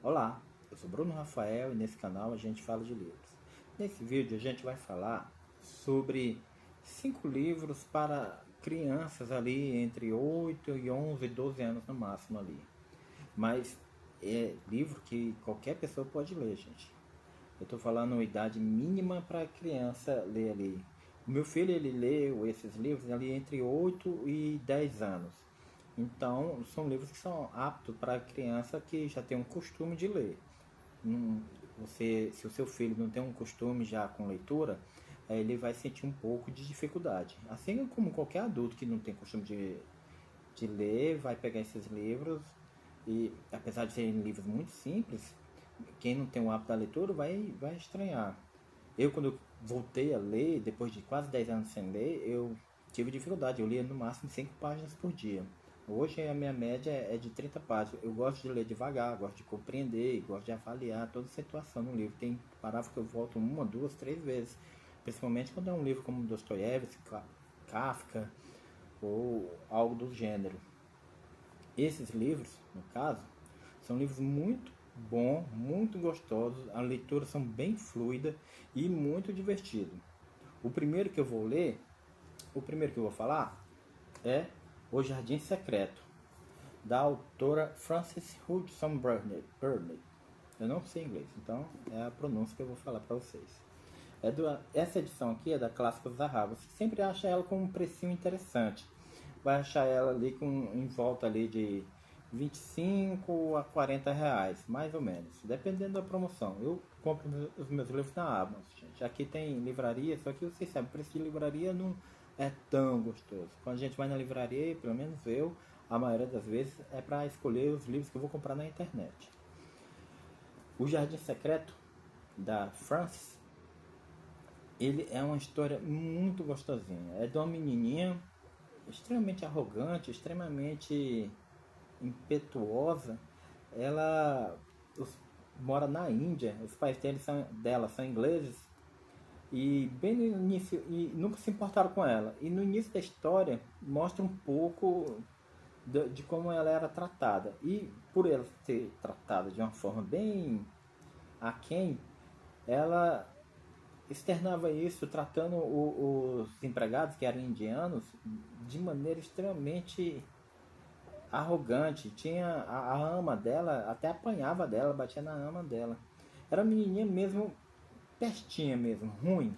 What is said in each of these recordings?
Olá, eu sou Bruno Rafael e nesse canal a gente fala de livros. Nesse vídeo a gente vai falar sobre 5 livros para crianças ali entre 8 e 11, 12 anos no máximo ali. Mas é livro que qualquer pessoa pode ler, gente. Eu estou falando uma idade mínima para a criança ler ali. O meu filho ele leu esses livros ali entre 8 e 10 anos. Então, são livros que são aptos para a criança que já tem um costume de ler. Se o seu filho não tem um costume já com leitura, ele vai sentir um pouco de dificuldade. Assim como qualquer adulto que não tem costume de ler, vai pegar esses livros e, apesar de serem livros muito simples, quem não tem o hábito da leitura vai estranhar. Eu, quando voltei a ler, depois de quase 10 anos sem ler, eu tive dificuldade. Eu lia no máximo 5 páginas por dia. Hoje a minha média é de 30 páginas. Eu gosto de ler devagar, gosto de compreender, gosto de avaliar toda a situação no livro. Tem parágrafo que eu volto uma, duas, três vezes. Principalmente quando é um livro como Dostoiévski, Kafka ou algo do gênero. Esses livros, no caso, são livros muito bons, muito gostosos, a leitura são bem fluida e muito divertido. O primeiro que eu vou ler, o primeiro que eu vou falar é O Jardim Secreto, da autora Frances Hudson Burnett. Eu não sei inglês, então é a pronúncia que eu vou falar para vocês. Essa edição aqui é da Clássicos Zaha. Você sempre acha ela com um precinho interessante. Vai achar ela ali em volta ali de 25 a 40 reais, mais ou menos, dependendo da promoção. Eu compro os meus livros na Amazon, gente. Aqui tem livraria, só que vocês sabem, o preço de livraria não é tão gostoso. Quando a gente vai na livraria, pelo menos eu, a maioria das vezes, é para escolher os livros que eu vou comprar na internet. O Jardim Secreto, da Frances, ele é uma história muito gostosinha. É de uma menininha extremamente arrogante, extremamente impetuosa. Ela os, mora na Índia, os pais dela são ingleses e bem no início e nunca se importaram com ela. E no início da história mostra um pouco de como ela era tratada. E por ela ser tratada de uma forma bem aquém, ela externava isso tratando os empregados que eram indianos de maneira extremamente arrogante. Tinha a ama dela, até apanhava dela, batia na ama dela. Era uma menininha mesmo, pestinha mesmo, ruim.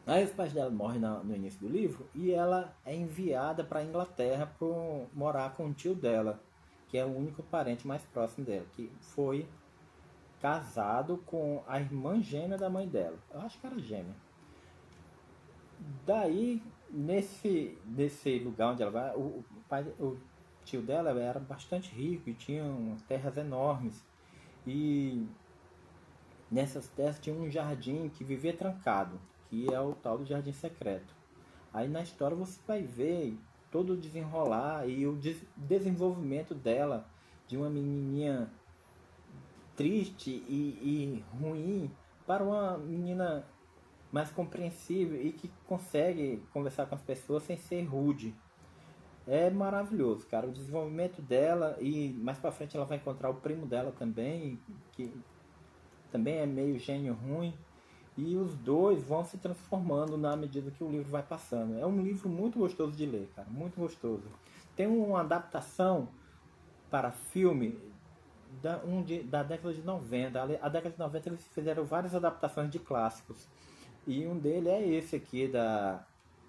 Aí os pais dela morrem no início do livro e ela é enviada para a Inglaterra para morar com o tio dela, que é o único parente mais próximo dela, que foi casado com a irmã gêmea da mãe dela. Eu acho que era gêmea. Daí, nesse lugar onde ela vai, o tio dela era bastante rico e tinha terras enormes. E nessas terras tinha um jardim que vivia trancado, que é o tal do Jardim Secreto. Aí na história você vai ver todo o desenrolar e o desenvolvimento dela, de uma menininha triste e ruim, para uma menina mais compreensível e que consegue conversar com as pessoas sem ser rude. É maravilhoso, cara, o desenvolvimento dela. E mais pra frente ela vai encontrar o primo dela também, que também é meio gênio ruim. E os dois vão se transformando na medida que o livro vai passando. É um livro muito gostoso de ler, cara, muito gostoso. Tem uma adaptação para filme da década de 90. A década de 90 eles fizeram várias adaptações de clássicos. E um dele é esse aqui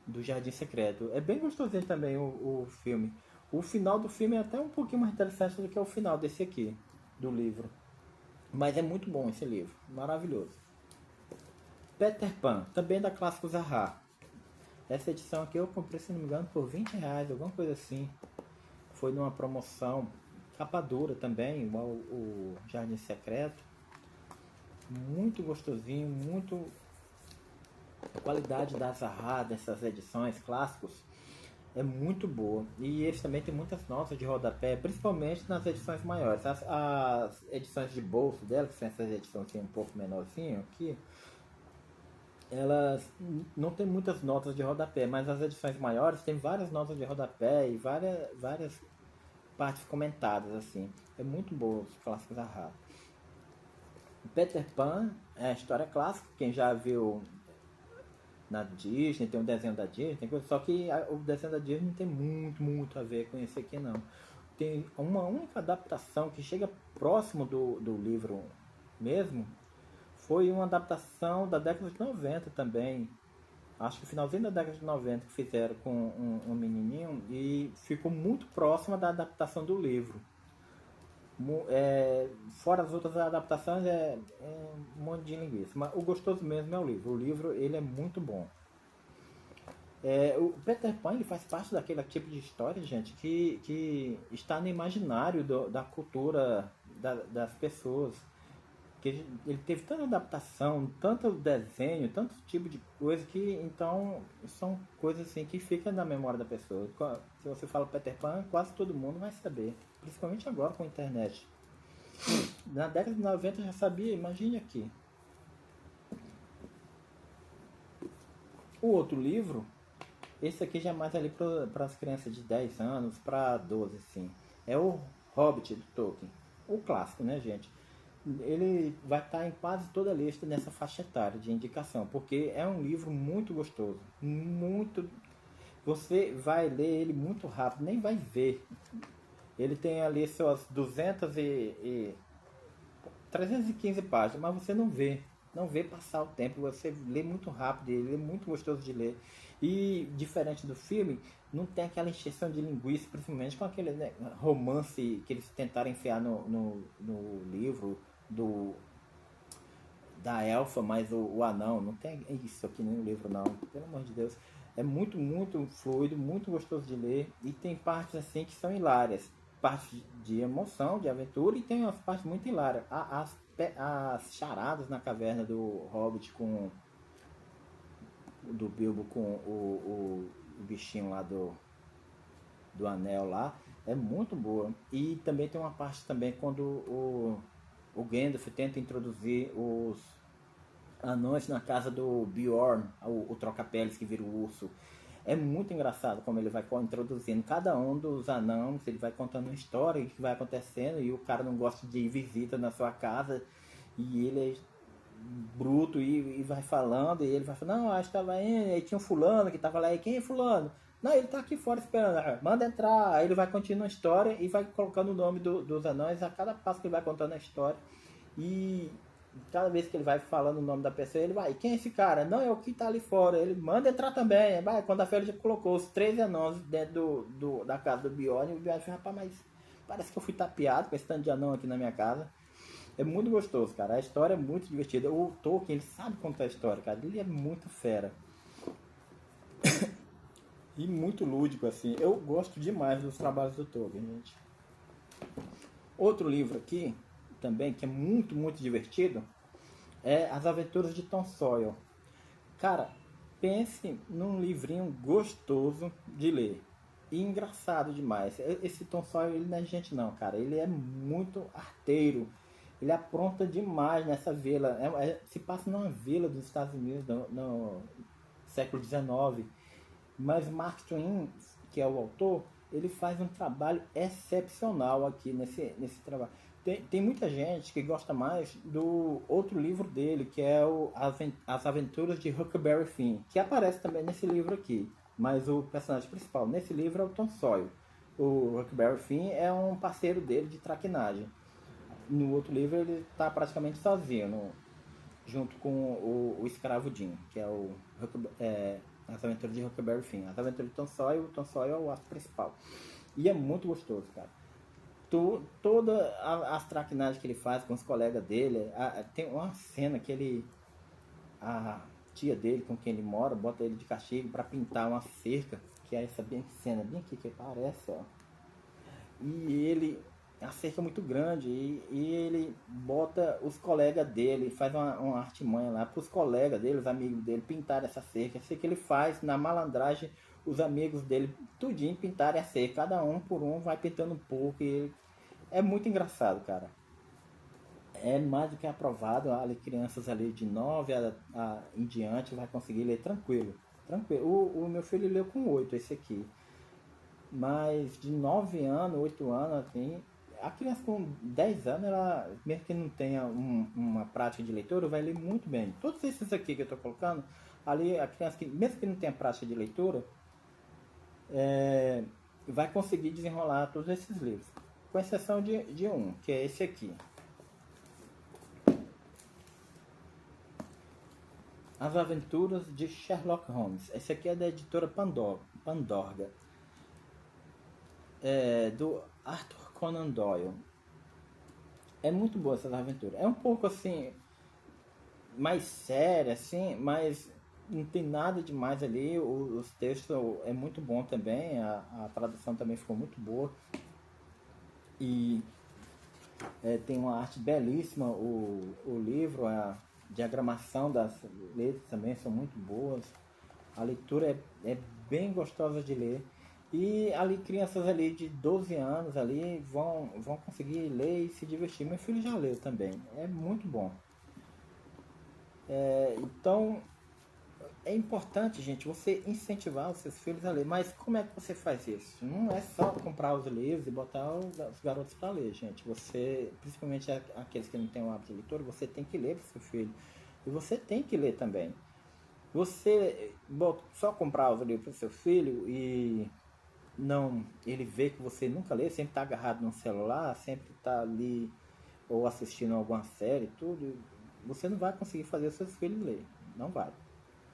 do Jardim Secreto. É bem gostosinho também o filme. O final do filme é até um pouquinho mais interessante do que o final desse aqui, do livro. Mas é muito bom esse livro, maravilhoso. Peter Pan, também da Clássicos Zaha. Essa edição aqui eu comprei, se não me engano, por 20 reais, alguma coisa assim. Foi numa promoção. Capa dura também, igual o Jardim Secreto. Muito gostosinho, muito. A qualidade da Zaha, dessas edições clássicos, é muito boa. E eles também têm muitas notas de rodapé, principalmente nas edições maiores. As edições de bolso dela, que são essas edições assim, um pouco menorzinho aqui, elas não tem muitas notas de rodapé, mas as edições maiores têm várias notas de rodapé e várias partes comentadas, assim. É muito boa os clássicos da Harry. Peter Pan é a história clássica, quem já viu na Disney, tem um desenho da Disney, tem coisa, só que o desenho da Disney não tem muito a ver com esse aqui não. Tem uma única adaptação que chega próximo do livro mesmo, foi uma adaptação da década de 90 também. Acho que no finalzinho da década de 90 que fizeram com um menininho e ficou muito próxima da adaptação do livro. Fora as outras adaptações é um monte de linguiça, mas o gostoso mesmo é o livro. O livro ele é muito bom. O Peter Pan ele faz parte daquele tipo de história, gente, que está no imaginário da cultura das pessoas. Que ele teve tanta adaptação, tanto desenho, tanto tipo de coisa que então são coisas assim que ficam na memória da pessoa. Se você fala Peter Pan, quase todo mundo vai saber, principalmente agora com a internet. Na década de 90 eu já sabia, imagine aqui. O outro livro, esse aqui já é mais ali para as crianças de 10 anos, para 12, assim. É o Hobbit do Tolkien. O clássico, né, gente? Ele vai estar em quase toda a lista nessa faixa etária de indicação, porque é um livro muito gostoso. Muito. Você vai ler ele muito rápido, nem vai ver. Ele tem ali suas 315 páginas, mas você não vê. Não vê passar o tempo, você lê muito rápido, ele é muito gostoso de ler. E diferente do filme, não tem aquela encheção de linguiça, principalmente com aquele, né, romance que eles tentaram enfiar no livro da elfa, mas o anão. Não tem isso aqui no livro, não. Pelo amor de Deus. É muito fluido, muito gostoso de ler. E tem partes assim que são hilárias. Partes de emoção, de aventura, e tem umas partes muito hilárias. As charadas na caverna do Hobbit com do Bilbo com o bichinho lá do anel lá, é muito boa. E também tem uma parte também quando o Gandalf tenta introduzir os anões na casa do Bjorn, o troca-peles que vira o urso. É muito engraçado como ele vai introduzindo cada um dos anãos, ele vai contando uma história, o que vai acontecendo, e o cara não gosta de ir visita na sua casa, e ele é bruto e vai falando, e ele vai falando, não, acho que tava indo, aí tinha um fulano que tava lá, e quem é fulano? Não, ele tá aqui fora esperando, manda entrar. Aí ele vai continuando a história e vai colocando o nome dos anões a cada passo que ele vai contando a história. E cada vez que ele vai falando o nome da pessoa, ele vai, quem é esse cara? Não, é o que tá ali fora. Ele manda entrar também. Vai, quando a Fera já colocou os 13 anões dentro da casa do Bjorn, o Bjorn falou, rapaz, mas parece que eu fui tapeado com esse tanto de anão aqui na minha casa. É muito gostoso, cara. A história é muito divertida. O Tolkien, ele sabe contar a história, cara. Ele é muito fera. E muito lúdico, assim. Eu gosto demais dos trabalhos do Tolkien, gente. Outro livro aqui, também, que é muito divertido, é As Aventuras de Tom Sawyer. Cara, pense num livrinho gostoso de ler. E engraçado demais. Esse Tom Sawyer, ele não é gente não, cara. Ele é muito arteiro. Ele apronta demais nessa vila. Se passa numa vila dos Estados Unidos no século XIX. Mas Mark Twain, que é o autor, ele faz um trabalho excepcional aqui nesse trabalho. Tem muita gente que gosta mais do outro livro dele, que é As Aventuras de Huckleberry Finn, que aparece também nesse livro aqui. Mas o personagem principal nesse livro é o Tom Sawyer. O Huckleberry Finn é um parceiro dele de traquinagem. No outro livro ele está praticamente sozinho, junto com o escravo Jim, que é As Aventuras de Huckleberry Finn. As Aventuras de Tom Sawyer, o Tom Sawyer é o ato principal. E é muito gostoso, cara. Toda as traquinagens que ele faz com os colegas dele, tem uma cena que a tia dele com quem ele mora bota ele de castigo para pintar uma cerca, que é essa cena bem aqui que parece, ó. E a cerca é muito grande e ele bota os colegas dele, faz uma artimanha lá para os colegas dele, os amigos dele pintarem essa cerca. Assim que ele faz na malandragem, os amigos dele tudinho pintarem a cerca, cada um por um vai pintando um pouco. É muito engraçado, cara. É mais do que aprovado. Ali, crianças ali de 9 em diante vai conseguir ler tranquilo. O meu filho leu com 8 esse aqui. mas de 9 anos, 8 anos, assim, a criança com 10 anos, ela, mesmo que não tenha uma prática de leitura, vai ler muito bem. Todos esses aqui que eu estou colocando, ali a criança, que, mesmo que não tenha prática de leitura, vai conseguir desenrolar todos esses livros. Com exceção de um, que é esse aqui. As Aventuras de Sherlock Holmes. Esse aqui é da editora Pandorga. Do Arthur Conan Doyle. É muito boa essas aventuras. É um pouco assim, mais séria, assim, mas não tem nada demais ali. Os textos é muito bom também. A tradução também ficou muito boa. E tem uma arte belíssima. O livro, a diagramação das letras também são muito boas. A leitura é bem gostosa de ler. E ali crianças ali de 12 anos ali vão conseguir ler e se divertir. Meu filho já leu também. É muito bom. Então é importante, gente, você incentivar os seus filhos a ler. Mas como é que você faz isso? Não é só comprar os livros e botar os garotos para ler, gente. Você, principalmente aqueles que não têm o hábito de leitura, você tem que ler para o seu filho. E você tem que ler também. Você só comprar os livros para o seu filho e não, ele vê que você nunca lê, sempre está agarrado no celular, sempre está ali ou assistindo alguma série, tudo, você não vai conseguir fazer os seus filhos ler, não vai.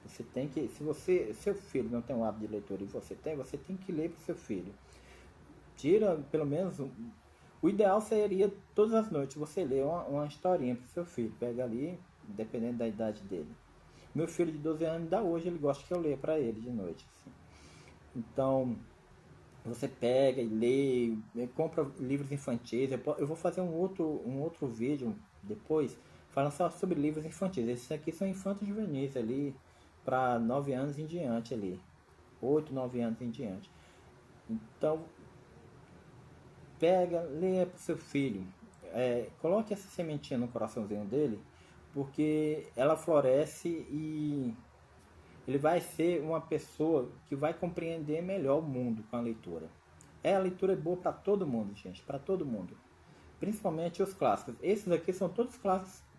Você tem que, se seu filho não tem um hábito de leitura e você tem que ler para o seu filho. Tira pelo menos o ideal seria todas as noites você ler uma historinha para o seu filho, pega ali, dependendo da idade dele. Meu filho de 12 anos, ainda hoje, ele gosta que eu leia para ele de noite. Assim. Então, você pega e lê, compra livros infantis. Eu vou fazer um outro vídeo depois, falando só sobre livros infantis. Esses aqui são infantos juvenis ali, para 9 anos em diante ali. 8, 9 anos em diante. Então, pega, leia para o seu filho. Coloque essa sementinha no coraçãozinho dele, porque ela floresce e ele vai ser uma pessoa que vai compreender melhor o mundo com a leitura. A leitura é boa para todo mundo, gente, para todo mundo. Principalmente os clássicos. Esses aqui são todos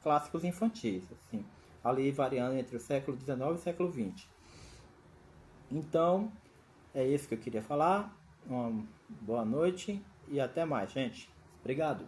clássicos infantis, assim, ali variando entre o século XIX e o século XX. Então, é isso que eu queria falar. Uma boa noite e até mais, gente. Obrigado.